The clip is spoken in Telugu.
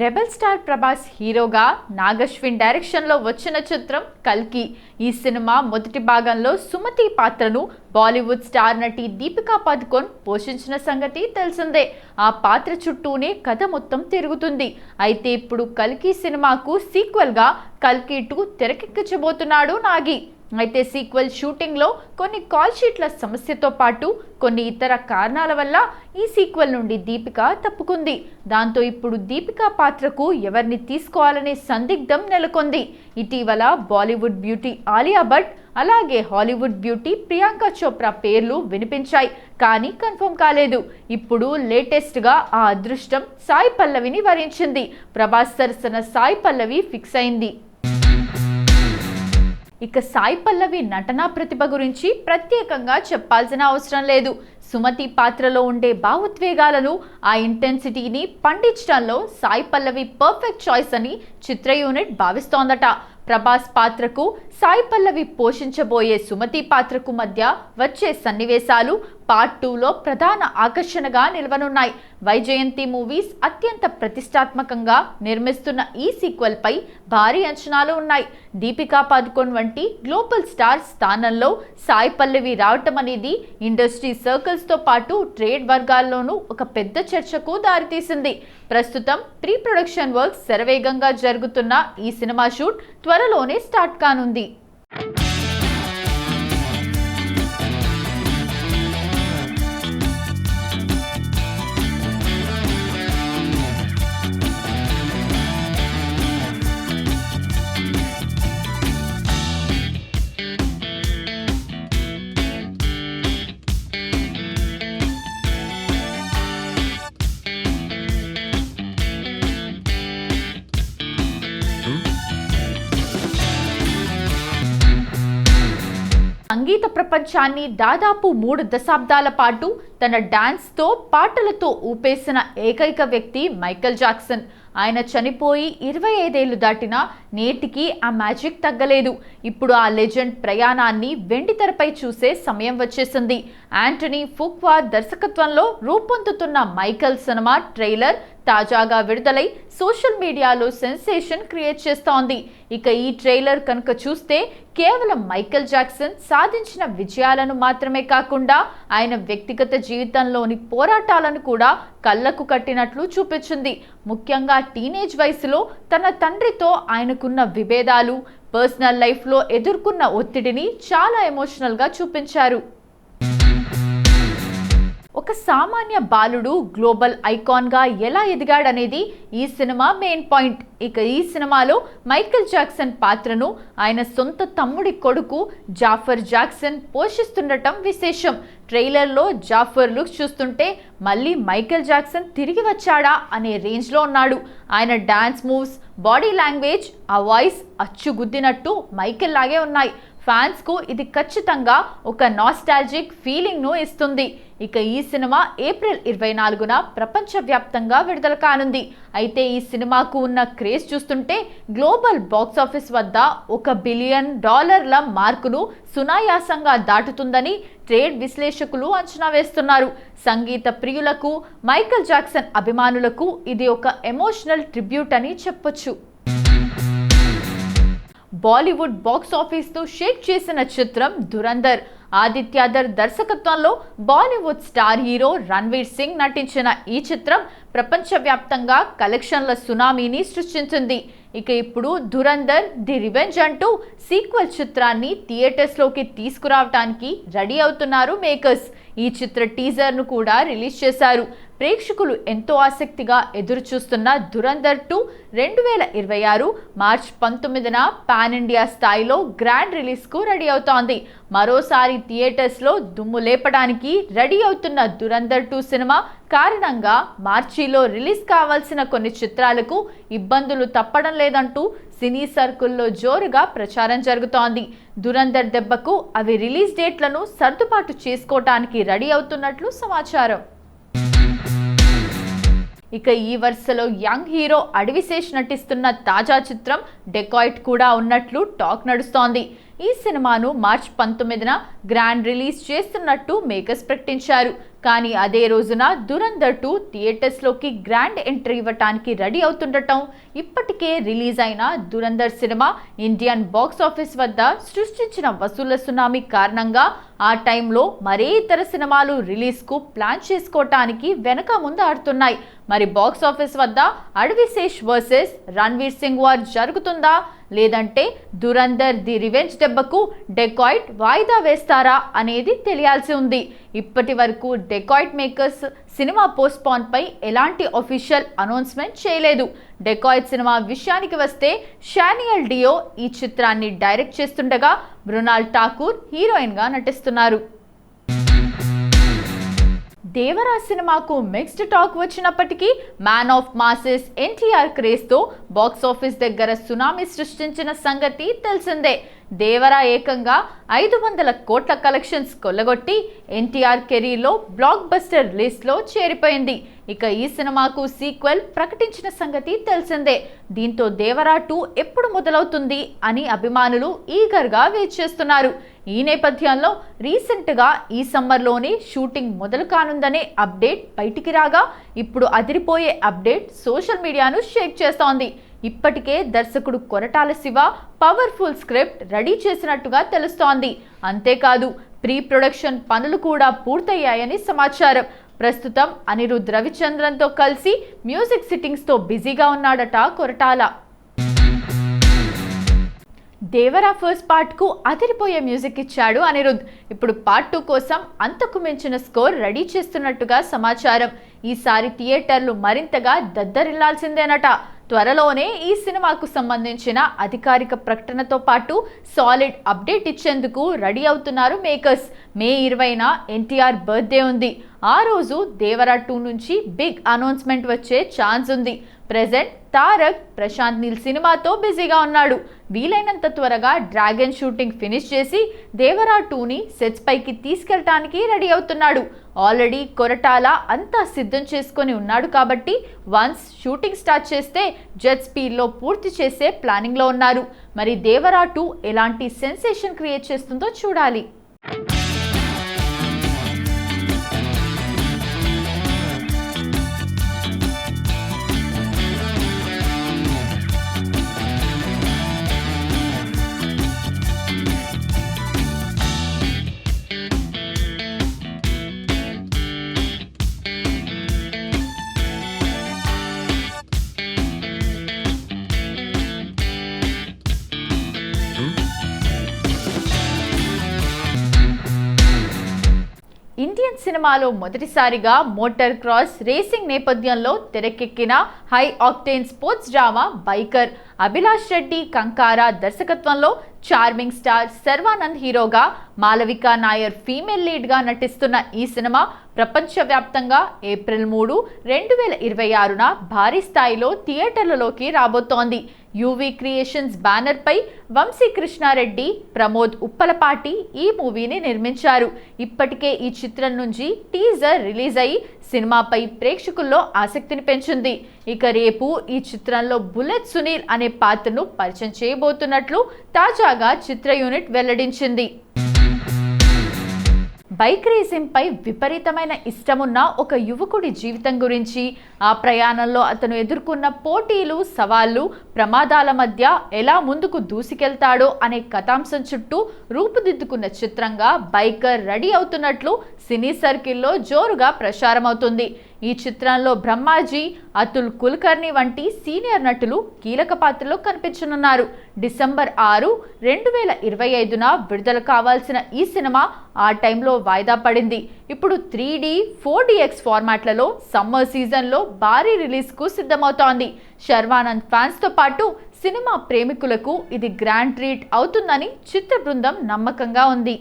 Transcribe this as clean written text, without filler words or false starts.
రెబల్ స్టార్ ప్రభాస్ హీరోగా నాగశ్విన్ డైరెక్షన్లో వచ్చిన చిత్రం కల్కి. ఈ సినిమా మొదటి భాగంలో సుమతి పాత్రను బాలీవుడ్ స్టార్ నటి దీపికా పదుకొన్ పోషించిన సంగతి తెలిసిందే. ఆ పాత్ర చుట్టూనే కథ మొత్తం తిరుగుతుంది. అయితే ఇప్పుడు కల్కి సినిమాకు సీక్వెల్గా కల్కి 2 తెరకెక్కించబోతున్నాడు నాగి. అయితే సీక్వెల్ షూటింగ్లో కొన్ని కాల్ షీట్ల సమస్యతో పాటు కొన్ని ఇతర కారణాల వల్ల ఈ సీక్వెల్ నుండి దీపిక తప్పుకుంది. దాంతో ఇప్పుడు దీపిక పాత్రకు ఎవరిని తీసుకోవాలనే సందిగ్ధం నెలకొంది. ఇటీవల బాలీవుడ్ బ్యూటీ ఆలియా భట్ అలాగే హాలీవుడ్ బ్యూటీ ప్రియాంక చోప్రా పేర్లు వినిపించాయి, కానీ కన్ఫర్మ్ కాలేదు. ఇప్పుడు లేటెస్ట్గా ఆ అదృష్టం సాయి పల్లవిని వరించింది. ప్రభాస్ సరసన సాయి పల్లవి ఫిక్స్ అయింది. ఇక సాయి పల్లవి నటనా ప్రతిభ గురించి ప్రత్యేకంగా చెప్పాల్సిన అవసరం లేదు. సుమతి పాత్రలో ఉండే భావోద్వేగాలను, ఆ ఇంటెన్సిటీని పండించడంలో సాయి పల్లవి పర్ఫెక్ట్ చాయిస్ అని చిత్ర యూనిట్ భావిస్తోందట. ప్రభాస్ పాత్రకు సాయి పల్లవి పోషించబోయే సుమతి పాత్రకు మధ్య వచ్చే సన్నివేశాలు పార్ట్ 2లో ప్రధాన ఆకర్షణగా నిలవనున్నాయి. వైజయంతి మూవీస్ అత్యంత ప్రతిష్టాత్మకంగా నిర్మిస్తున్న ఈ సీక్వెల్ పై భారీ అంచనాలు ఉన్నాయి. దీపికా పదుకొన్ వంటి గ్లోబల్ స్టార్ స్థానంలో సాయి పల్లవి రావటం అనేది ఇండస్ట్రీ సర్కిల్స్తో పాటు ట్రేడ్ వర్గాల్లోనూ ఒక పెద్ద చర్చకు దారితీసింది. ప్రస్తుతం ప్రీ ప్రొడక్షన్ వర్క్స్ శరవేగంగా జరుగుతున్న ఈ సినిమా షూట్ త్వరలోనే స్టార్ట్ కానుంది. సంగీత ప్రపంచాన్ని దాదాపు 3 దశాబ్దాల పాటు తన డాన్స్తో పాటలతో ఊపేసిన ఏకైక వ్యక్తి మైకేల్ జాక్సన్. ఆయన చనిపోయి 25 ఏళ్లు దాటినా నేటికి ఆ మ్యాజిక్ తగ్గలేదు. ఇప్పుడు ఆ లెజెండ్ ప్రయాణాన్ని వెండితెరపై చూసే సమయం వచ్చేసింది. యాంటనీ ఫుక్వా దర్శకత్వంలో రూపొందుతున్న మైకేల్ సినిమా ట్రైలర్ తాజాగా విడుదలై సోషల్ మీడియాలో సెన్సేషన్ క్రియేట్ చేస్తోంది. ఇక ఈ ట్రైలర్ కనుక చూస్తే కేవలం మైకేల్ జాక్సన్ సాధించిన విజయాలను మాత్రమే కాకుండా ఆయన వ్యక్తిగత జీవితంలోని పోరాటాలను కూడా కళ్ళకు కట్టినట్లు చూపించింది. ముఖ్యంగా టీనేజ్ వయసులో తన తండ్రితో ఆయనకున్న విభేదాలు, పర్సనల్ లైఫ్లో ఎదుర్కొన్న ఒత్తిడిని చాలా ఎమోషనల్గా చూపించారు. ఒక సామాన్య బాలుడు గ్లోబల్ ఐకాన్గా ఎలా ఎదిగాడనేది ఈ సినిమా మెయిన్ పాయింట్. ఇక ఈ సినిమాలో మైకేల్ జాక్సన్ పాత్రను ఆయన సొంత తమ్ముడి కొడుకు జాఫర్ జాక్సన్ పోషిస్తుండటం విశేషం. ట్రైలర్లో జాఫర్ లుక్స్ చూస్తుంటే మళ్ళీ మైకేల్ జాక్సన్ తిరిగి వచ్చాడా అనే రేంజ్లో ఉన్నాడు. ఆయన డాన్స్ మూవ్స్, బాడీ లాంగ్వేజ్, ఆ వాయిస్ అచ్చుగుద్దినట్టు మైకేల్ లాగే ఉన్నాయి. ఫ్యాన్స్కు ఇది ఖచ్చితంగా ఒక నాస్టాల్జిక్ ఫీలింగ్ను ఇస్తుంది. ఇక ఈ సినిమా ఏప్రిల్ 24న ప్రపంచవ్యాప్తంగా విడుదల కానుంది. అయితే ఈ సినిమాకు ఉన్న క్రేజ్ చూస్తుంటే గ్లోబల్ బాక్సాఫీస్ వద్ద $1 బిలియన్ మార్కును సునాయాసంగా దాటుతుందని ట్రేడ్ విశ్లేషకులు అంచనా వేస్తున్నారు. సంగీత ప్రియులకు, మైకేల్ జాక్సన్ అభిమానులకు ఇది ఒక ఎమోషనల్ ట్రిబ్యూట్ అని చెప్పొచ్చు. బాలీవుడ్ బాక్స్ ఆఫీస్ను షేక్ చేసిన చిత్రం ధురంధర్. ఆదిత్యధర్ దర్శకత్వంలో బాలీవుడ్ స్టార్ హీరో రణ్వీర్ సింగ్ నటించిన ఈ చిత్రం ప్రపంచవ్యాప్తంగా కలెక్షన్ల సునామీని సృష్టించింది. ఇక ఇప్పుడు ధురంధర్ ది రివెంజ్ అంటూ సీక్వెల్ చిత్రాన్ని థియేటర్స్లోకి తీసుకురావడానికి రెడీ అవుతున్నారు మేకర్స్. ఈ చిత్ర టీజర్ను కూడా రిలీజ్ చేశారు. ప్రేక్షకులు ఎంతో ఆసక్తిగా ఎదురు చూస్తున్న ధురంధర్ 2 2026 మార్చి 19న పాన్ ఇండియా స్థాయిలో గ్రాండ్ రిలీజ్కు రెడీ అవుతోంది. మరోసారి థియేటర్స్లో దుమ్ము లేపడానికి రెడీ అవుతున్న ధురంధర్ 2 సినిమా కారణంగా మార్చిలో రిలీజ్ కావాల్సిన కొన్ని చిత్రాలకు ఇబ్బందులు తప్పడం లేదంటూ సినీ సర్కిల్లో జోరుగా ప్రచారం జరుగుతోంది. ధురంధర్ దెబ్బకు అవి రిలీజ్ డేట్లను సర్దుబాటు చేసుకోవటానికి రెడీ అవుతున్నట్లు సమాచారం. ఇక ఈ వరుసలో యంగ్ హీరో అడవిశేష్ నటిస్తున్న తాజా చిత్రం డెకాయిట్ కూడా ఉన్నట్లు టాక్ నడుస్తోంది. ఈ సినిమాను మార్చి 19న గ్రాండ్ రిలీజ్ చేస్తున్నట్టు మేకర్స్ ప్రకటించారు. కానీ అదే రోజున దురంధర్ 2 థియేటర్స్లోకి గ్రాండ్ ఎంట్రీ ఇవ్వటానికి రెడీ అవుతుండటం, ఇప్పటికే రిలీజ్ అయిన Dhurandhar cinema Indian box office వద్ద సృష్టించిన వసూళ్ల సునామీ కారణంగా ఆ టైంలో మరే ఇతర సినిమాలు రిలీజ్కు ప్లాన్ చేసుకోవటానికి వెనక ముందు ఆడుతున్నాయి. మరి బాక్స్ ఆఫీస్ వద్ద అడవిశేష్ వర్సెస్ రణ్వీర్ సింగ్ వార్ జరుగుతుందా, లేదంటే దురంధర్ ది రివెంజ్ దెబ్బకు డెకాయిట్ వాయిదా వేస్తారా అనేది తెలియాల్సి ఉంది. ఇప్పటి వరకు డెకాయిట్ మేకర్స్ సినిమా పోస్ట్పోన్ పై ఎలాంటి అఫీషియల్ అనౌన్స్మెంట్ చేయలేదు. డెకాయిట్ సినిమా విషయానికి వస్తే షానియల్ డియో ఈ చిత్రాన్ని డైరెక్ట్ చేస్తుండగా మృణాల్ ఠాకూర్ హీరోయిన్ గా నటిస్తున్నారు. దేవరా సినిమాకు మిక్స్డ్ టాక్ వచ్చినప్పటికీ మ్యాన్ ఆఫ్ మాసెస్ ఎన్టీఆర్ క్రేజ్తో బాక్స్ ఆఫీస్ దగ్గర సునామీ సృష్టించిన సంగతి తెలిసిందే. దేవరా ఏకంగా 500 కోట్ల కలెక్షన్స్ కొల్లగొట్టి ఎన్టీఆర్ కెరీర్లో బ్లాక్ బస్టర్ లిస్ట్లో చేరిపోయింది. ఇక ఈ సినిమాకు సీక్వెల్ ప్రకటించిన సంగతి తెలిసిందే. దీంతో దేవరా 2 ఎప్పుడు మొదలవుతుంది అని అభిమానులు ఈగర్గా వెయిట్ చేస్తున్నారు. ఈ నేపథ్యంలో రీసెంట్గా ఈ సమ్మర్లోనే షూటింగ్ మొదలు కానుందనే అప్డేట్ బయటికి రాగా ఇప్పుడు అదిరిపోయే అప్డేట్ సోషల్ మీడియాను షేక్ చేస్తోంది. ఇప్పటికే దర్శకుడు Koratala Shiva powerful script ready చేసినట్టుగా తెలుస్తోంది. అంతేకాదు ప్రీ ప్రొడక్షన్ పనులు కూడా పూర్తయ్యాయని సమాచారం. ప్రస్తుతం అనిరుద్ రవిచంద్రన్తో కలిసి మ్యూజిక్ సిట్టింగ్స్తో బిజీగా ఉన్నాడట కొరటాల. దేవరా ఫస్ట్ పార్ట్ కు అదిరిపోయే మ్యూజిక్ ఇచ్చాడు అనిరుద్. ఇప్పుడు పార్ట్ 2 కోసం అంతకు మించిన స్కోర్ రెడీ చేస్తున్నట్టుగా సమాచారం. ఈసారి థియేటర్లు మరింతగా దద్దరిల్లాల్సిందేనట. త్వరలోనే ఈ సినిమాకు సంబంధించిన అధికారిక ప్రకటనతో పాటు సాలిడ్ అప్డేట్ ఇచ్చేందుకు రెడీ అవుతున్నారు మేకర్స్. మే 20న ఎన్టీఆర్ బర్త్డే ఉంది. ఆ రోజు దేవరా 2 నుంచి బిగ్ అనౌన్స్మెంట్ వచ్చే ఛాన్స్ ఉంది. ప్రెజెంట్ తారక్ ప్రశాంత్ నీల్ సినిమాతో బిజీగా ఉన్నాడు. వీలైనంత త్వరగా డ్రాగన్ షూటింగ్ ఫినిష్ చేసి దేవరా 2ని సెట్స్ పైకి తీసుకెళ్ళటానికి రెడీ అవుతున్నాడు. ఆల్రెడీ కొరటాల అంతా సిద్ధం చేసుకొని ఉన్నాడు కాబట్టి వన్స్ షూటింగ్ స్టార్ట్ చేస్తే జెట్ స్పీడ్లో పూర్తి చేసే ప్లానింగ్లో ఉన్నారు. మరి దేవరా 2 ఎలాంటి సెన్సేషన్ క్రియేట్ చేస్తుందో చూడాలి. ఇండియన్ సినిమాలో మొదటిసారిగా మోటార్ క్రాస్ రేసింగ్ నేపథ్యంలో తెరకెక్కిన high octane sports drama biker. Abhilash Reddy Kankara దర్శకత్వంలో చార్మింగ్ స్టార్ శర్వానంద్ హీరోగా, మాలవికా నాయర్ ఫీమేల్ లీడ్గా నటిస్తున్న ఈ సినిమా ప్రపంచవ్యాప్తంగా ఏప్రిల్ 3, 2026న భారీ స్థాయిలో థియేటర్లలోకి రాబోతోంది. యూవీ క్రియేషన్స్ బ్యానర్ పై వంశీకృష్ణారెడ్డి, ప్రమోద్ ఉప్పలపాటి ఈ మూవీని నిర్మించారు. ఇప్పటికే ఈ చిత్రం నుంచి టీజర్ రిలీజ్ అయి సినిమాపై ప్రేక్షకుల్లో ఆసక్తిని పెంచింది. ఇక రేపు ఈ చిత్రంలో బుల్లెట్ సునీల్ అనే పాత్రను పరిచయం చేయబోతున్నట్లు తాజాగా చిత్ర యూనిట్ వెల్లడించింది. బైక్ రేసింగ్ పై విపరీతమైన ఇష్టమున్న ఒక యువకుడి జీవితం గురించి, ఆ ప్రయాణంలో అతను ఎదుర్కొన్న పోటీలు, సవాళ్లు, ప్రమాదాల మధ్య ఎలా ముందుకు దూసుకెళ్తాడో అనే కథాంశం చుట్టూ రూపుదిద్దుకున్న చిత్రంగా బైకర్ రెడీ అవుతున్నట్లు సినీ సర్కిల్లో జోరుగా ప్రచారమవుతుంది. ఈ చిత్రంలో బ్రహ్మాజీ, అతుల్ కుల్కర్ని వంటి సీనియర్ నటులు కీలక పాత్రలో కనిపించనున్నారు. డిసెంబర్ 6, 2025న విడుదల కావాల్సిన ఈ సినిమా ఆ టైంలో వాయిదా పడింది. ఇప్పుడు 3D, 4DX ఫార్మాట్లలో సమ్మర్ సీజన్లో భారీ రిలీజ్కు సిద్ధమవుతోంది. శర్వానంద్ ఫ్యాన్స్తో పాటు సినిమా ప్రేమికులకు ఇది గ్రాండ్ ట్రీట్ అవుతుందని చిత్ర బృందం నమ్మకంగా ఉంది.